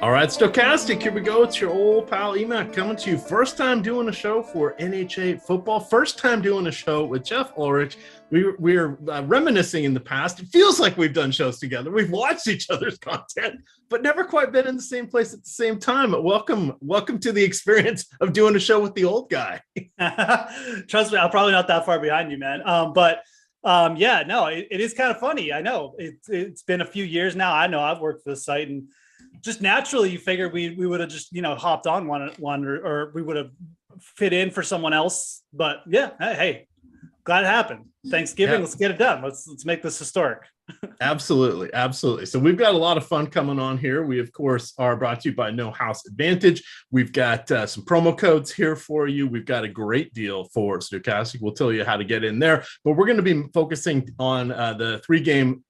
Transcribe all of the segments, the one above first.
All right, Stokastic, here we go. It's your old pal EMac coming to you. First time doing a show for NHA football. First time doing a show with Geoff, Ulrich. We're reminiscing in the past. It feels like we've done shows together. We've watched each other's content, but never quite been in the same place at the same time. Welcome to the experience of doing a show with the old guy. Trust me, I'm probably not that far behind you, man. Yeah, no, it is kind of funny. I know it's been a few years now. I know I've worked for the site, and just naturally you figured we would have just hopped on one or we would have fit in for someone else. But yeah, hey, glad it happened. Thanksgiving, yeah. Let's get it done. Let's make this historic. Absolutely. So we've got a lot of fun coming on here. We of course are brought to you by No House Advantage. We've got some promo codes here for you. We've got a great deal for Stochastic. We'll tell you how to get in there, but we're going to be focusing on the 3-game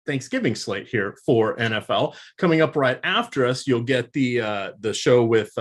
Thanksgiving slate here for NFL. Coming up right after us, you'll get the show with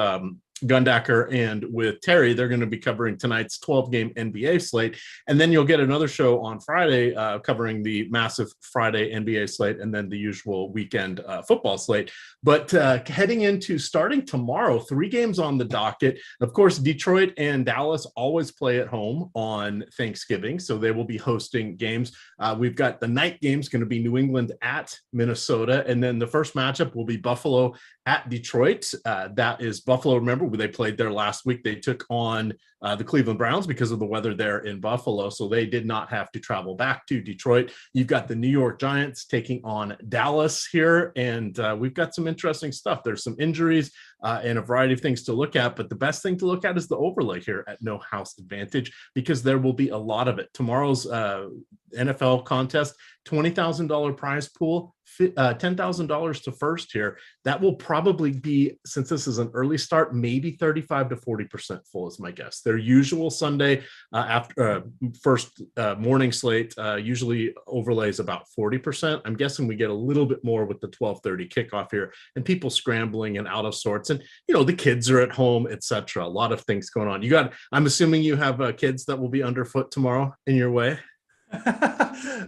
Gundacker and with Terry. They're going to be covering tonight's 12-game NBA slate, and then you'll get another show on Friday covering the massive Friday NBA slate, and then the usual weekend football slate. But heading into starting tomorrow, 3 games on the docket. Of course, Detroit and Dallas always play at home on Thanksgiving, so they will be hosting games. We've got the night games going to be New England at Minnesota, and then the first matchup will be Buffalo at Detroit. That is Buffalo. Remember, they played there last week. They took on the Cleveland Browns because of the weather there in Buffalo, so they did not have to travel back to Detroit. You've got the New York Giants taking on Dallas here, and we've got some interesting stuff. There's some injuries and a variety of things to look at, but the best thing to look at is the overlay here at No House Advantage, because there will be a lot of it. Tomorrow's NFL contest, $20,000 prize pool, $10,000 to first here. That will probably be, since this is an early start, maybe 35 to 40% full is my guess. Their usual Sunday after first morning slate usually overlays about 40%. I'm guessing we get a little bit more with the 12:30 kickoff here, and people scrambling and out of sorts, and the kids are at home, etc. A lot of things going on. I'm assuming you have kids that will be underfoot tomorrow in your way.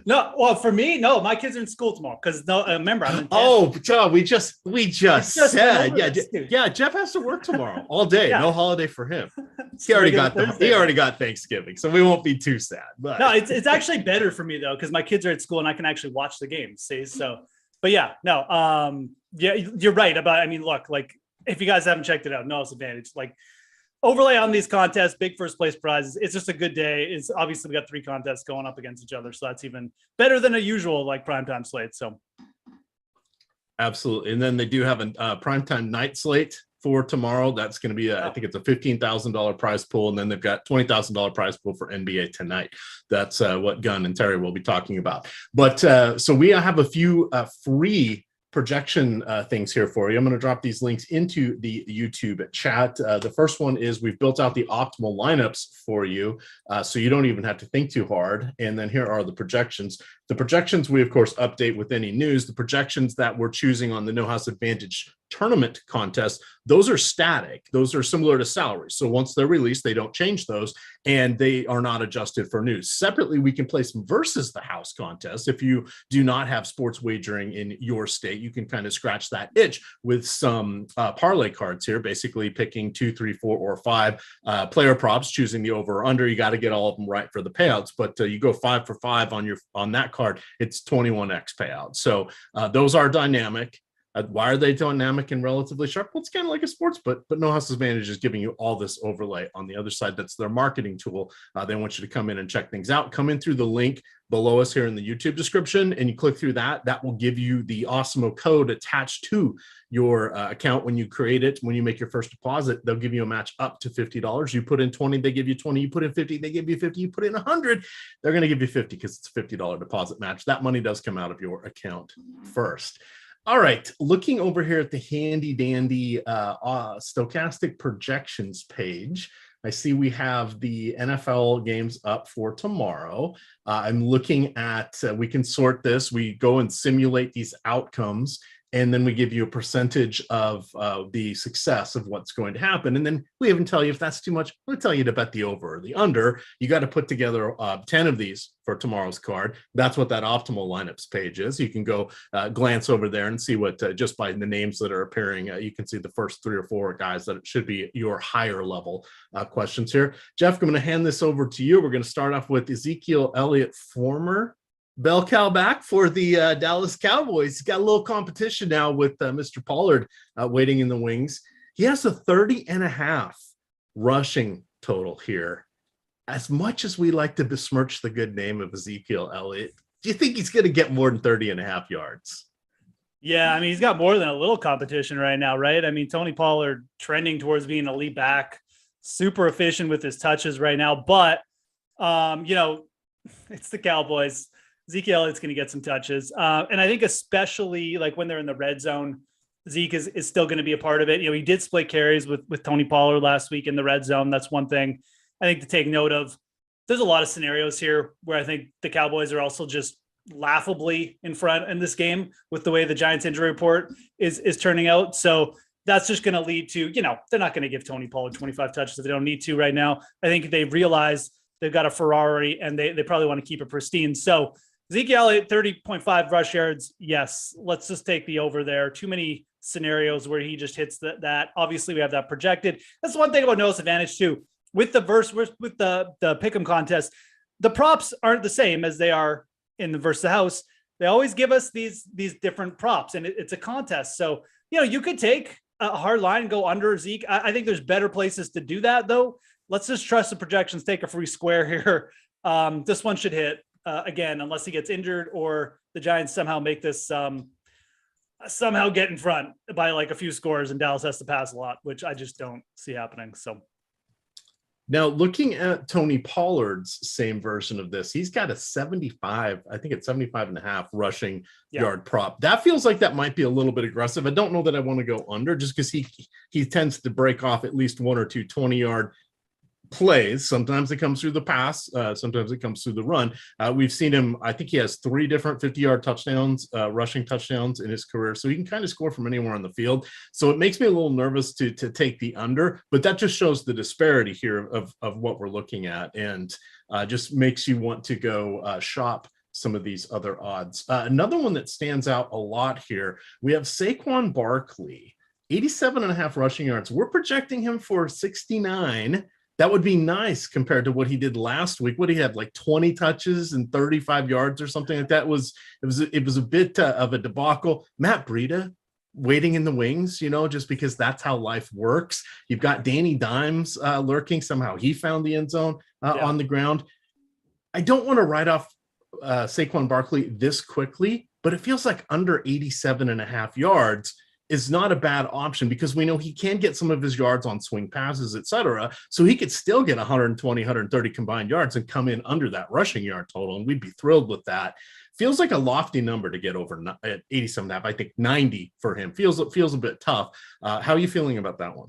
No, well, for me, no, my kids are in school tomorrow because remember I'm in Joe, we just said yeah, Geoff has to work tomorrow all day. Yeah. No holiday for him. He already got Thanksgiving, so we won't be too sad. But no, it's actually better for me though, because my kids are at school and I can actually watch the games. See, so but yeah, no, yeah, you're right about. I mean, look, like if you guys haven't checked it out, No House Advantage, like. Overlay on these contests, big first place prizes. It's just a good day. It's obviously we got 3 contests going up against each other, so that's even better than a usual like primetime slate. So, absolutely. And then they do have a primetime night slate for tomorrow. That's going to be, I think it's a $15,000 prize pool, and then they've got $20,000 prize pool for NBA tonight. That's what Gunn and Terry will be talking about. But so we have a few free projection things here for you. I'm going to drop these links into the YouTube chat. The first one is we've built out the optimal lineups for you, so you don't even have to think too hard. And then here are the projections. The projections we, of course, update with any news. The projections that we're choosing on the No House Advantage tournament contest, those are static. Those are similar to salaries. So once they're released, they don't change those, and they are not adjusted for news. Separately, we can play some versus the house contest. If you do not have sports wagering in your state, you can kind of scratch that itch with some parlay cards here, basically picking 2, 3, 4, or 5 player props, choosing the over or under. You got to get all of them right for the payouts, but you go 5 for 5 on that card, it's 21x payout. So those are dynamic. Why are they dynamic and relatively sharp? Well, it's kind of like a sports, but No House Advantage is giving you all this overlay on the other side. That's their marketing tool. They want you to come in and check things out. Come in through the link below us here in the YouTube description, and you click through that. That will give you the Awesemo code attached to your account when you create it. When you make your first deposit, they'll give you a match up to $50. You put in 20, they give you 20. You put in 50, they give you 50. You put in 100, they're going to give you 50 because it's a $50 deposit match. That money does come out of your account first. All right, looking over here at the handy dandy Stokastic projections page, I see we have the NFL games up for tomorrow. I'm looking at, we can sort this. We go and simulate these outcomes and then we give you a percentage of the success of what's going to happen. And then we even tell you if that's too much, we'll tell you to bet the over or the under. You got to put together 10 of these for tomorrow's card. That's what that optimal lineups page is. You can go glance over there and see what, just by the names that are appearing, you can see the first 3 or 4 guys that should be your higher level questions here. Geoff, I'm going to hand this over to you. We're going to start off with Ezekiel Elliott, former bell cow back for the Dallas Cowboys. He's got a little competition now with Mr. Pollard waiting in the wings. He has a 30.5 rushing total here. As much as we like to besmirch the good name of Ezekiel Elliott, do you think he's going to get more than 30.5 yards? Yeah, I mean, he's got more than a little competition right now, right? I mean, Tony Pollard trending towards being a lead back, super efficient with his touches right now. But, it's the Cowboys. Ezekiel Elliott's going to get some touches. And I think especially like when they're in the red zone, Zeke is still going to be a part of it. He did split carries with Tony Pollard last week in the red zone. That's one thing I think to take note of. There's a lot of scenarios here where I think the Cowboys are also just laughably in front in this game with the way the Giants injury report is turning out. So that's just going to lead to, they're not going to give Tony Pollard 25 touches if they don't need to right now. I think they realize they've got a Ferrari and they probably want to keep it pristine. So Ezekiel Elliott, 30.5 rush yards. Yes, let's just take the over there. Too many scenarios where he just hits that. Obviously, we have that projected. That's one thing about Noah's Advantage too. With the pick'em contest, the props aren't the same as they are in the versus the house. They always give us these different props, and it's a contest. So you could take a hard line and go under Zeke. I think there's better places to do that though. Let's just trust the projections. Take a free square here. This one should hit. Again, unless he gets injured or the Giants somehow make this somehow get in front by like a few scores and Dallas has to pass a lot, which I just don't see happening. So now looking at Tony Pollard's same version of this, he's got a 75, I think it's 75.5 rushing yard prop. That feels like that might be a little bit aggressive. I don't know that I want to go under just because he tends to break off at least 1 or 2 20-yard plays. Sometimes it comes through the pass, sometimes it comes through the run. We've seen him, I think he has 3 different 50-yard touchdowns, rushing touchdowns in his career, so he can kind of score from anywhere on the field. So it makes me a little nervous to take the under, but that just shows the disparity here of what we're looking at, and just makes you want to go shop some of these other odds. Another one that stands out a lot here, we have Saquon Barkley, 87.5 rushing yards. We're projecting him for 69. That would be nice compared to what he did last week. What he had, like 20 touches and 35 yards or something like that. It was a bit of a debacle. Matt Breida waiting in the wings, just because that's how life works. You've got Danny Dimes lurking. Somehow he found the end zone on the ground. I don't want to write off Saquon Barkley this quickly, but it feels like under 87.5 yards is not a bad option because we know he can get some of his yards on swing passes, etc. So he could still get 120, 130 combined yards and come in under that rushing yard total, and we'd be thrilled with that. Feels like a lofty number to get over at 87.5. I think 90 for him feels a bit tough. How are you feeling about that one?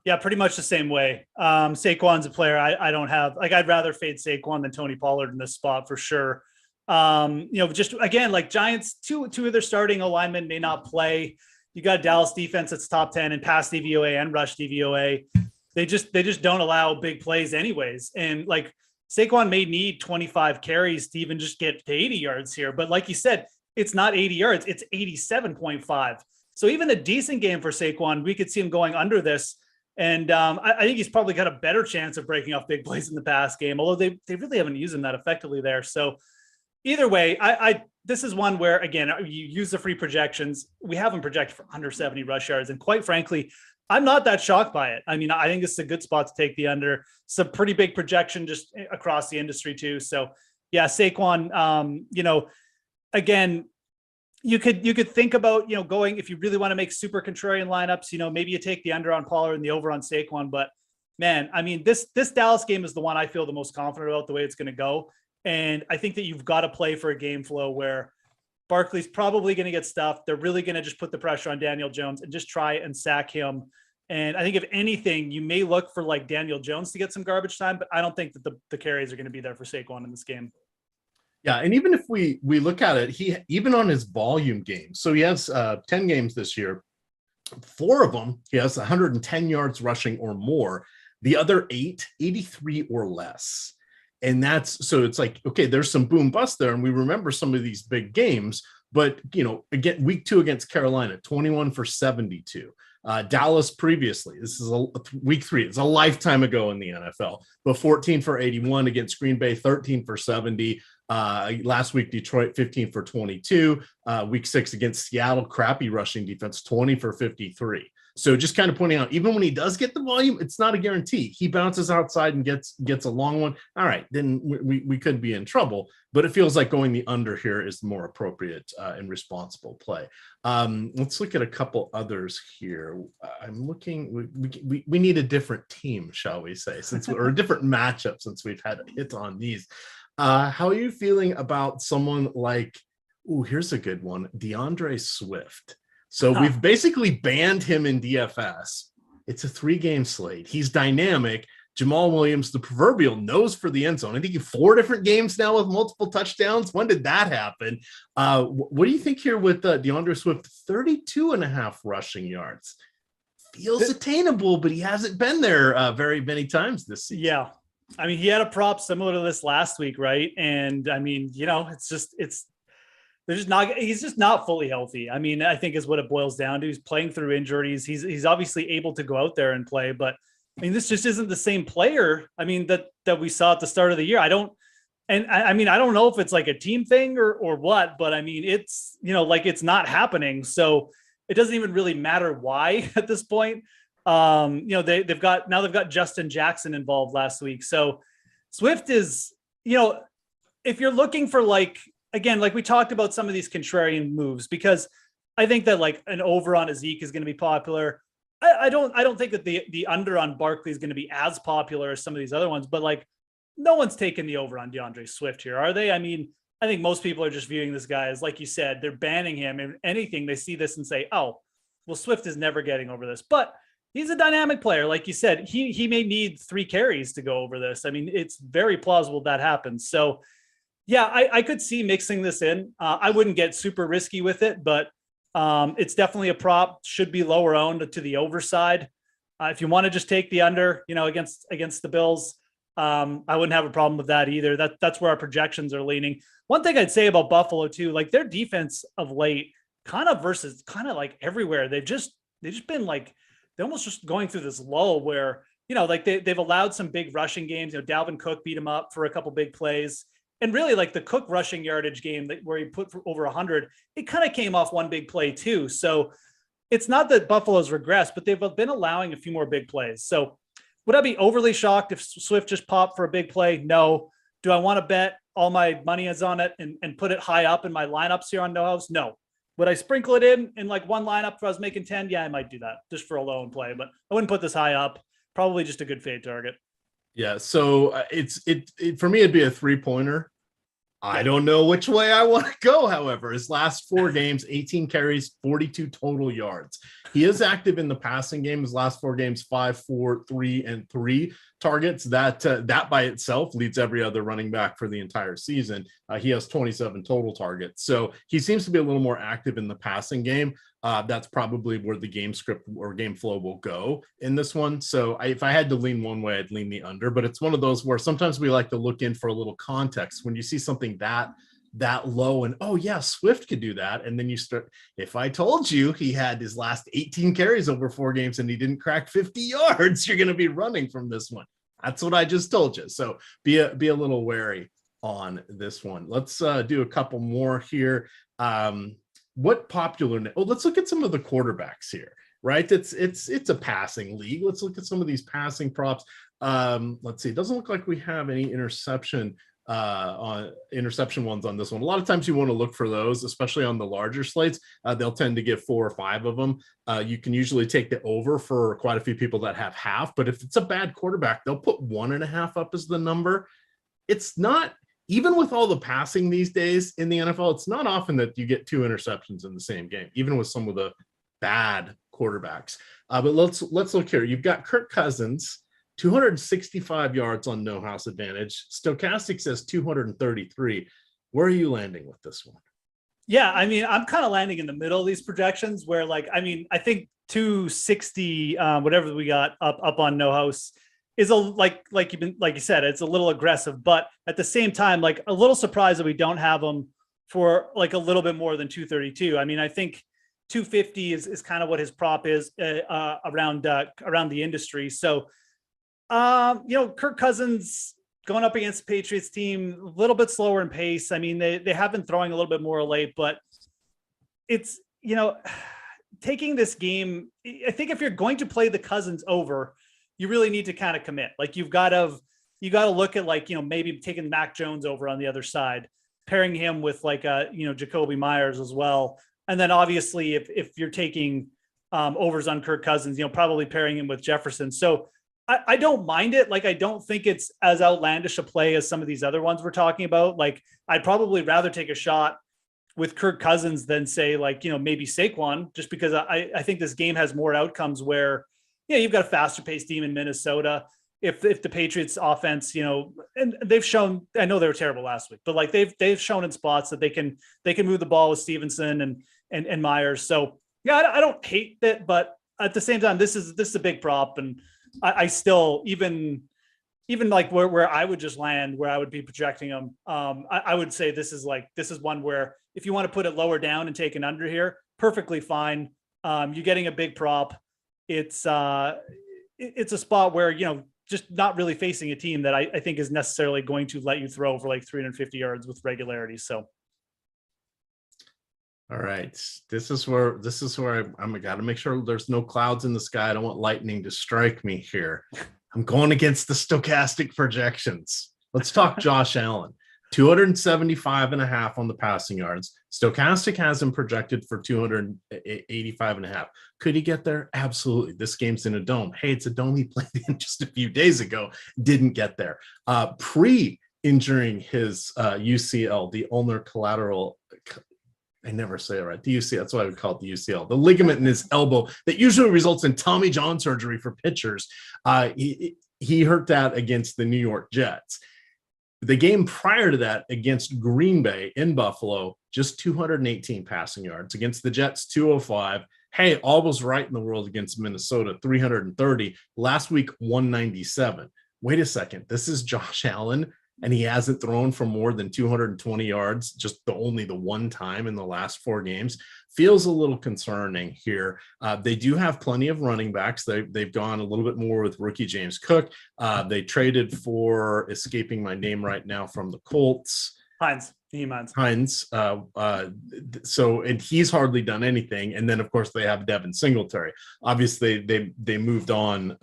Yeah, pretty much the same way. Saquon's a player I don't have. Like, I'd rather fade Saquon than Tony Pollard in this spot for sure. Just again, like Giants, two of their starting alignment may not play. You got Dallas defense that's top 10 in pass DVOA and rush DVOA. They just don't allow big plays anyways. And like Saquon may need 25 carries to even just get to 80 yards here. But like you said, it's not 80 yards, it's 87.5. So even a decent game for Saquon, we could see him going under this. And I think he's probably got a better chance of breaking off big plays in the pass game, although they really haven't used him that effectively there. So either way, this is one where, again, you use the free projections. We have him projected for under 70 rush yards. And quite frankly, I'm not that shocked by it. I mean, I think it's a good spot to take the under. It's a pretty big projection just across the industry too. So yeah, Saquon, again, you could think about, going, if you really want to make super contrarian lineups, maybe you take the under on Pollard and the over on Saquon. But man, I mean, this Dallas game is the one I feel the most confident about the way it's going to go. And I think that you've got to play for a game flow where Barkley's probably going to get stuffed. They're really going to just put the pressure on Daniel Jones and just try and sack him. And I think if anything, you may look for like Daniel Jones to get some garbage time, but I don't think that the carries are going to be there for Saquon in this game. Yeah, and even if we look at it, he even on his volume games, so he has 10 games this year. 4 of them, he has 110 yards rushing or more. The other 8, 83 or less. And that's so it's like, okay, there's some boom bust there. And we remember some of these big games, but again, week 2 against Carolina, 21 for 72. Dallas previously, this is week 3. It's a lifetime ago in the NFL, but 14 for 81 against Green Bay, 13 for 70. Last week, Detroit 15 for 22. Week 6 against Seattle, crappy rushing defense, 20 for 53. So just kind of pointing out, even when he does get the volume, it's not a guarantee. He bounces outside and gets a long one. All right, then we could be in trouble. But it feels like going the under here is the more appropriate and responsible play. Let's look at a couple others here. I'm looking. We need a different team, shall we say, or a different matchup since we've had a hit on these. How are you feeling about someone like? Here's a good one, DeAndre Swift. So we've basically banned him in DFS. It's a 3-game slate. He's dynamic. Jamal Williams, the proverbial nose for the end zone. I think 4 different games now with multiple touchdowns. When did that happen? What do you think here with DeAndre Swift? 32.5 rushing yards. Feels attainable, but he hasn't been there very many times this season. Yeah. I mean, he had a prop similar to this last week, right? And I mean, he's just not fully healthy. I mean, I think is what it boils down to. He's playing through injuries. He's obviously able to go out there and play, but I mean, this just isn't the same player. I mean, that we saw at the start of the year. I don't know if it's like a team thing or what, but I mean, it's, like it's not happening. So it doesn't even really matter why at this point. They've got Justin Jackson involved last week. So Swift is, if you're looking for again, like we talked about some of these contrarian moves, because I think that like an over on a Zeke is going to be popular. I don't think that the under on Barkley is going to be as popular as some of these other ones, but like no one's taking the over on DeAndre Swift here, are they? I mean, I think most people are just viewing this guy as, like you said, they're banning him, and anything they see this and say, oh, well, Swift is never getting over this, but he's a dynamic player. Like you said, he may need 3 carries to go over this. I mean, it's very plausible that happens. So yeah, I could see mixing this in. I wouldn't get super risky with it, but it's definitely a prop. Should be lower owned to the over side. If you want to just take the under, against the Bills, I wouldn't have a problem with that either. That's where our projections are leaning. One thing I'd say about Buffalo too, like their defense of late, kind of like everywhere, they've just been like, they're almost just going through this lull where, like they've allowed some big rushing games. Dalvin Cook beat him up for a couple big plays. And really, like the Cook rushing yardage game where he put for over 100, it kind of came off one big play too. So it's not that Buffalo's regressed, but they've been allowing a few more big plays. So would I be overly shocked if Swift just popped for a big play? No. Do I want to bet all my money is on it and put it high up in my lineups here on No House? No. Would I sprinkle it in like one lineup if I was making 10? Yeah, I might do that just for a low and play, but I wouldn't put this high up. Probably just a good fade target. Yeah. So it for me, it'd be a 3-pointer. I don't know which way I want to go. However, his last 4 games, 18 carries, 42 total yards. He is active in the passing game. His last 4 games, 5, 4, 3, and 3 targets. That by itself leads every other running back for the entire season. He has 27 total targets. So he seems to be a little more active in the passing game. That's probably where the game script or game flow will go in this one. So if I had to lean one way, I'd lean the under, but it's one of those where sometimes we like to look in for a little context when you see something that low and, oh yeah, Swift could do that. And then you start, if I told you he had his last 18 carries over 4 games and he didn't crack 50 yards, you're going to be running from this one. That's what I just told you. So be a little wary on this one. Let's do a couple more here. What popular? Let's look at some of the quarterbacks here, right? It's a passing league. Let's look at some of these passing props. Let's see. It doesn't look like we have any interception ones on this one. A lot of times you want to look for those, especially on the larger slates. They'll tend to give 4 or 5 of them. You can usually take the over for quite a few people that have half, but if it's a bad quarterback, they'll put 1.5 up as the number. It's not. Even with all the passing these days in the NFL, it's not often that you get 2 interceptions in the same game, even with some of the bad quarterbacks. But let's look here. You've got Kirk Cousins, 265 yards on No House Advantage. Stokastic says 233. Where are you landing with this one? Yeah, I mean, I'm kind of landing in the middle of these projections where, like, I mean, I think 260, whatever we got up on No House is like you said, it's a little aggressive, but at the same time, like a little surprised that we don't have them for like a little bit more than 232. I mean, I think 250 is kind of what his prop is around the industry. So, Kirk Cousins going up against the Patriots team, a little bit slower in pace. I mean, they have been throwing a little bit more late, but it's, taking this game, I think if you're going to play the Cousins over, you really need to kind of commit. Like you got to look at like, maybe taking Mac Jones over on the other side, pairing him with like Jacoby Myers as well. And then obviously if you're taking overs on Kirk Cousins, probably pairing him with Jefferson. So I don't mind it. Like, I don't think it's as outlandish a play as some of these other ones we're talking about. Like, I'd probably rather take a shot with Kirk Cousins than say like, maybe Saquon, just because I think this game has more outcomes where, you've got a faster paced team in Minnesota. If the Patriots offense, and they've shown, I know they were terrible last week, but like they've shown in spots that they can move the ball with Stevenson and Myers. So yeah, I don't hate it, but at the same time, this is a big prop. And I still, even like where I would just land, where I would be projecting them, I would say this is one where if you want to put it lower down and take an under here, perfectly fine. You're getting a big prop. It's a spot where, just not really facing a team that I think is necessarily going to let you throw for like 350 yards with regularity. So. All right. This is where I'm got to make sure there's no clouds in the sky. I don't want lightning to strike me here. I'm going against the Stokastic projections. Let's talk Josh Allen. 275.5 on the passing yards. Stokastic has him projected for 285.5. Could he get there? Absolutely. This game's in a dome. Hey, it's a dome he played in just a few days ago. Didn't get there. Pre-injuring his UCL, the ulnar collateral, I never say it right. The UCL, that's why I would call it the UCL. The ligament in his elbow that usually results in Tommy John surgery for pitchers. He hurt that against the New York Jets. The game prior to that against Green Bay in Buffalo, just 218 passing yards. Against the Jets, 205. Hey, all was right in the world against Minnesota, 330. Last week, 197. Wait a second. This is Josh Allen, and he hasn't thrown for more than 220 yards, just only the one time in the last 4 games. Feels a little concerning here. They do have plenty of running backs. They've gone a little bit more with rookie James Cook. They traded for, escaping my name right now, from the Colts. Hines. So, and he's hardly done anything. And then, of course, they have Devin Singletary. Obviously, they moved on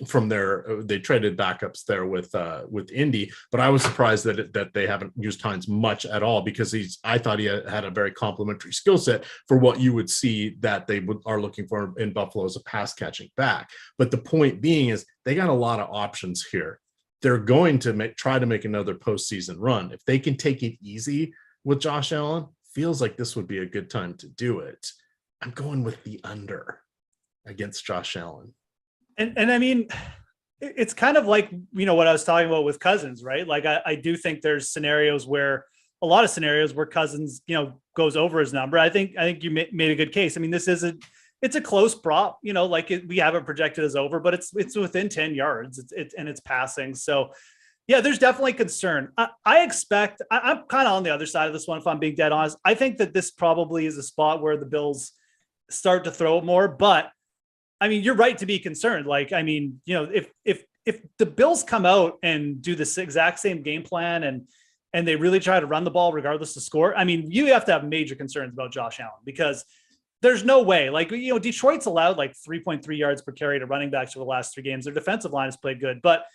from they traded backups there with Indy. But I was surprised that they haven't used Hines much at all, because I thought he had a very complementary skill set for what you would see that they are looking for in Buffalo as a pass catching back. But the point being is they got a lot of options here. They're going to try to make another postseason run. If they can take it easy with Josh Allen, feels like this would be a good time to do it. I'm going with the under against Josh Allen. And I mean, it's kind of like, what I was talking about with Cousins, right? Like I do think there's a lot of scenarios where Cousins, goes over his number. I think you made a good case. I mean, it's a close prop, we have it projected as over, but it's within 10 yards. It's passing. So yeah, there's definitely concern. I'm kind of on the other side of this one, if I'm being dead honest. I think that this probably is a spot where the Bills start to throw it more, but I mean, you're right to be concerned. Like, I mean, if the Bills come out and do this exact same game plan and they really try to run the ball regardless of score, I mean, you have to have major concerns about Josh Allen, because there's no way, like, Detroit's allowed like 3.3 yards per carry to running backs for the last 3 games. Their defensive line has played good. But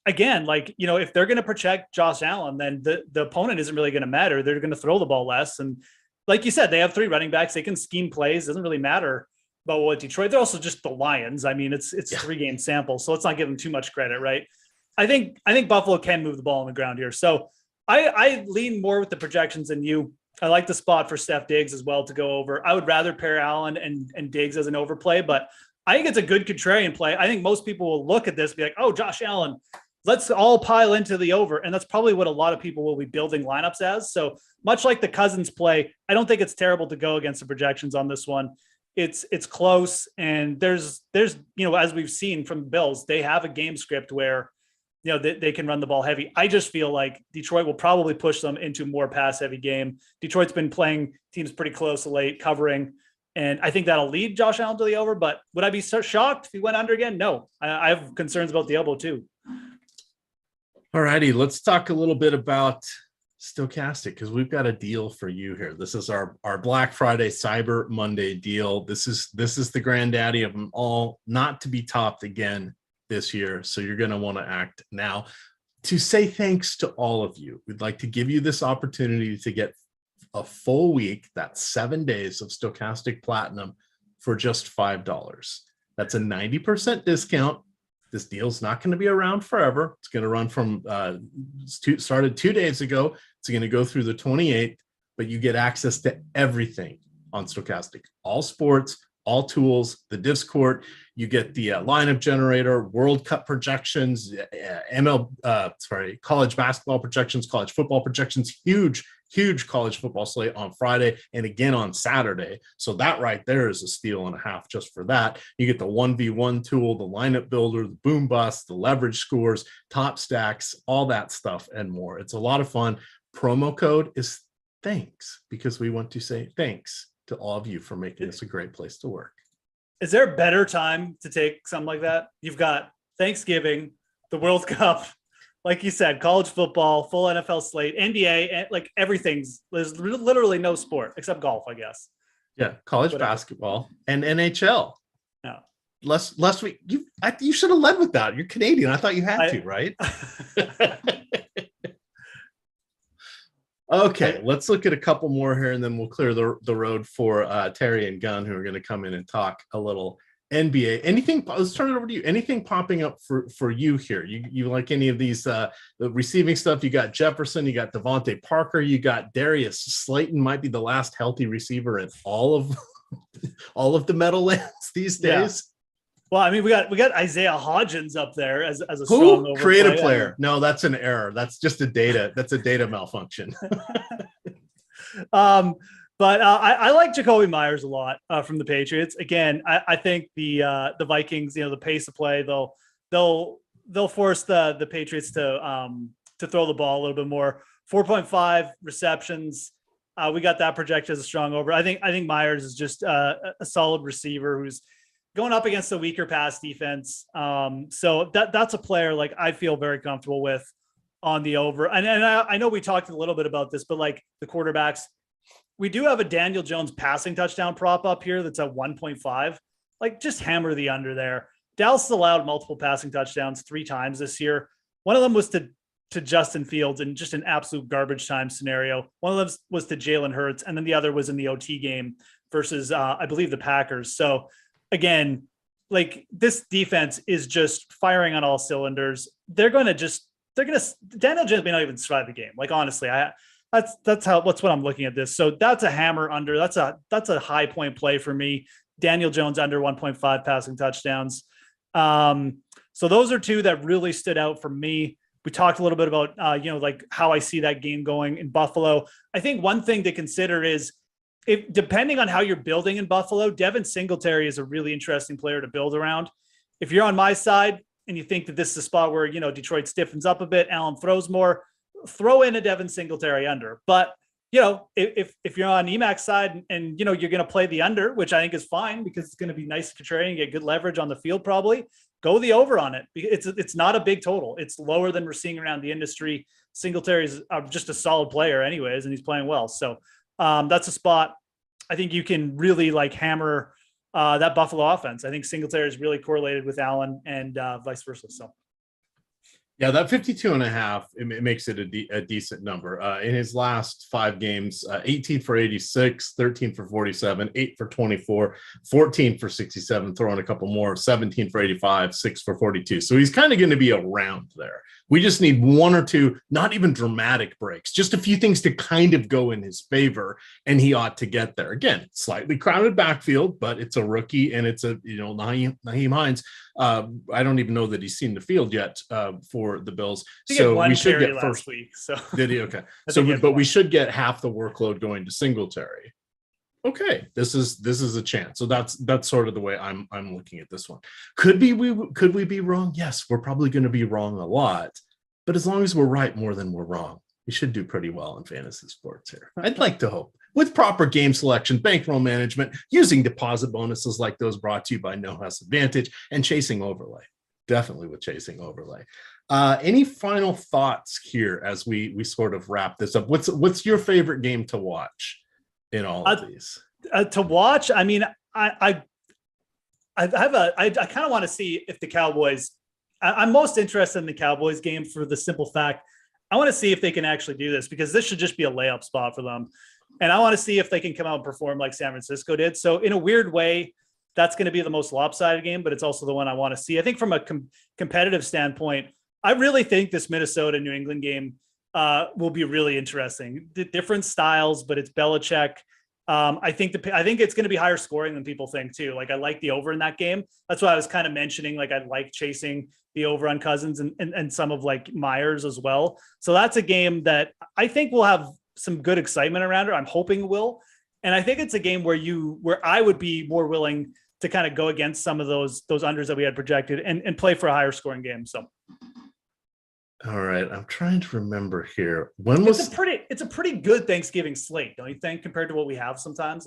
again, like, if they're going to protect Josh Allen, then the opponent isn't really going to matter. They're going to throw the ball less. And like you said, they have 3 running backs. They can scheme plays. It doesn't really matter about what Detroit. They're also just the Lions. I mean, it's a 3-game sample, so let's not give them too much credit, right? I think Buffalo can move the ball on the ground here. So I lean more with the projections than you. I like the spot for Steph Diggs as well to go over. I would rather pair Allen and Diggs as an overplay, but I think it's a good contrarian play. I think most people will look at this and be like, oh, Josh Allen, let's all pile into the over. And that's probably what a lot of people will be building lineups as. So much like the Cousins play, I don't think it's terrible to go against the projections on this one. It's close. And there's, as we've seen from the Bills, they have a game script where, they can run the ball heavy. I just feel like Detroit will probably push them into more pass heavy game. Detroit's been playing teams pretty close late, covering. And I think that'll lead Josh Allen to the over, but would I be so shocked if he went under again? No, I have concerns about the elbow too. All righty, let's talk a little bit about Stokastic, because we've got a deal for you here. This is our Black Friday Cyber Monday deal. This is the granddaddy of them all, not to be topped again this year. So you're going to want to act now. To say thanks to all of you, we'd like to give you this opportunity to get a full week, that's 7 days of Stokastic Platinum for just $5. That's a 90% discount. This deal's not going to be around forever. It's going to run from started 2 days ago. It's going to go through the 28th, but you get access to everything on Stokastic, all sports, all tools, the Discord. You get the lineup generator, World Cup projections, college basketball projections, college football projections, huge college football slate on Friday and again on Saturday. So that right there is a steal and a half just for that. You get the 1v1 tool, the lineup builder, the boom bust, the leverage scores, top stacks, all that stuff and more. It's a lot of fun. Promo code is thanks, because we want to say thanks to all of you for making this a great place to work. Is there a better time to take something like that? You've got Thanksgiving, the World Cup, like you said, college football, full NFL slate, NBA, like everything's, there's literally no sport except golf, I guess. Yeah, college basketball and NHL. No. Last week, you should have led with that. You're Canadian. I thought you had to, right? Okay, let's look at a couple more here, and then we'll clear the road for Terry and Gunn, who are going to come in and talk a little NBA. Anything? Let's turn it over to you. Anything popping up for you here? You like any of these the receiving stuff? You got Jefferson, you got Devontae Parker, you got Darius Slayton. Might be the last healthy receiver in all of the Meadowlands these days. Yeah. Well, I mean, we got Isaiah Hodgins up there as a strong overplay. Creative player. No, that's an error. That's just a data malfunction. But I like Jacoby Myers a lot from the Patriots. Again, I think the Vikings, the pace of play, they'll force the Patriots to throw the ball a little bit more. 4.5 receptions. We got that projected as a strong over. I think Myers is just a solid receiver who's going up against a weaker pass defense. So that's a player like I feel very comfortable with on the over. And I know we talked a little bit about this, but like the quarterbacks, we do have a Daniel Jones passing touchdown prop up here that's at 1.5. Like just hammer the under there. Dallas allowed multiple passing touchdowns 3 times this year. One of them was to Justin Fields in just an absolute garbage time scenario. One of them was to Jalen Hurts, and then the other was in the OT game versus I believe the Packers. So again, like this defense is just firing on all cylinders. Daniel Jones may not even survive the game. Like, honestly, that's what I'm looking at this. So that's a hammer under. That's a high point play for me. Daniel Jones under 1.5 passing touchdowns. So those are 2 that really stood out for me. We talked a little bit about, like how I see that game going in Buffalo. I think one thing to consider is, if depending on how you're building in Buffalo, Devin Singletary is a really interesting player to build around. If you're on my side and you think that this is a spot where, Detroit stiffens up a bit, Allen throws more, throw in a Devin Singletary under. But, if you're on EMac's side and, you're going to play the under, which I think is fine because it's going to be nice contrarian, get good leverage on the field, probably go the over on it. It's not a big total. It's lower than we're seeing around the industry. Singletary is just a solid player anyways, and he's playing well. So, that's a spot I think you can really like hammer that Buffalo offense. I think Singletary is really correlated with Allen and vice versa. So, yeah, that 52.5, it makes it a decent number. In his last 5 games, 18 for 86, 13 for 47, 8 for 24, 14 for 67, throwing a couple more, 17 for 85, 6 for 42. So he's kind of going to be around there. We just need 1 or 2, not even dramatic breaks, just a few things to kind of go in his favor, and he ought to get there. Again, slightly crowded backfield, but it's a rookie, and it's Nyheim Hines. I don't even know that he's seen the field yet for the Bills. So we should get first week. So did he? Okay. But we should get half the workload going to Singletary. Okay, this is a chance. So that's sort of the way I'm looking at this one. Could we be wrong? Yes, we're probably going to be wrong a lot, but as long as we're right more than we're wrong, we should do pretty well in fantasy sports here. I'd like to hope. With proper game selection, bankroll management, using deposit bonuses like those brought to you by No House Advantage, and chasing overlay. Definitely with chasing overlay. Any final thoughts here as we sort of wrap this up? What's your favorite game to watch in all of these? To watch, I mean, I kind of want to see if the Cowboys. I'm most interested in the Cowboys game for the simple fact I want to see if they can actually do this, because this should just be a layup spot for them. And I want to see if they can come out and perform like San Francisco did. So in a weird way, that's going to be the most lopsided game, but it's also the one I want to see. I think from a competitive standpoint, I really think this Minnesota New England game will be really interesting. Different styles, but it's Belichick. I think it's going to be higher scoring than people think too. Like I like the over in that game. That's why I was kind of mentioning, like I like chasing the over on Cousins and some of like Myers as well. So that's a game that I think will have some good excitement around it. I'm hoping it will. And I think it's a game where I would be more willing to kind of go against some of those unders that we had projected and play for a higher scoring game. So. All right, I'm trying to remember here. It's a pretty good Thanksgiving slate, don't you think, compared to what we have sometimes?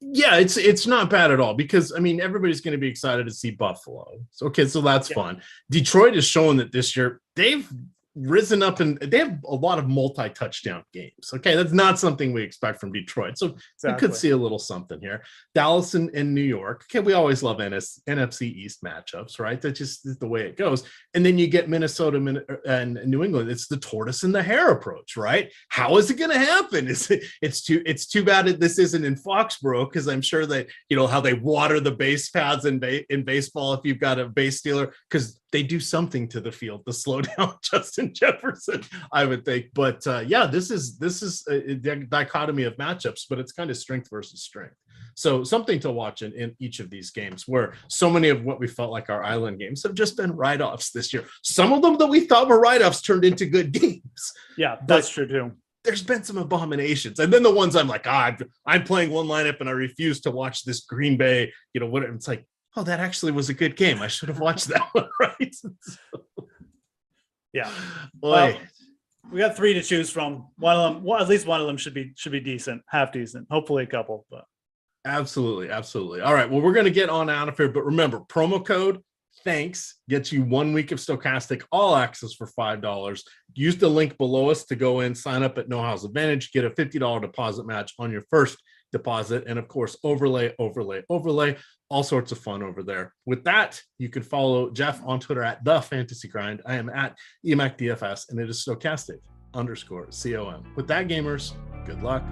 Yeah, it's not bad at all, because I mean everybody's going to be excited to see Buffalo. So that's fun. Detroit is showing that this year they've risen up and they have a lot of multi-touchdown games. Okay, that's not something we expect from Detroit. So we could see a little something here. Dallas and New York. Okay, we always love NFC East matchups, right? That just is the way it goes. And then you get Minnesota and New England. It's the tortoise and the hare approach, right? How is it going to happen? It's too bad that this isn't in Foxborough, because I'm sure that how they water the base paths in baseball if you've got a base stealer, because they do something to the field to slow down Justin Jefferson, I would think. But this is a dichotomy of matchups, but it's kind of strength versus strength. So something to watch in each of these games, where so many of what we felt like our island games have just been write-offs this year. Some of them that we thought were write-offs turned into good games. Yeah, that's true too. There's been some abominations. And then the ones I'm like, I'm playing one lineup and I refuse to watch this Green Bay, whatever. It's like, oh, that actually was a good game. I should have watched that one, right? Yeah. Well, we got 3 to choose from. One of them, at least one of them should be decent, half decent. Hopefully a couple, but absolutely. All right. Well, we're going to get on out of here, but remember, promo code THANKS gets you 1 week of Stokastic all access for $5. Use the link below us to go in, sign up at No House Advantage, get a $50 deposit match on your first deposit, and of course, overlay, all sorts of fun over there. With that, you can follow Geoff on Twitter at The Fantasy Grind. I am at EMac DFS, and it is Stokastic _COM. With that, gamers, good luck.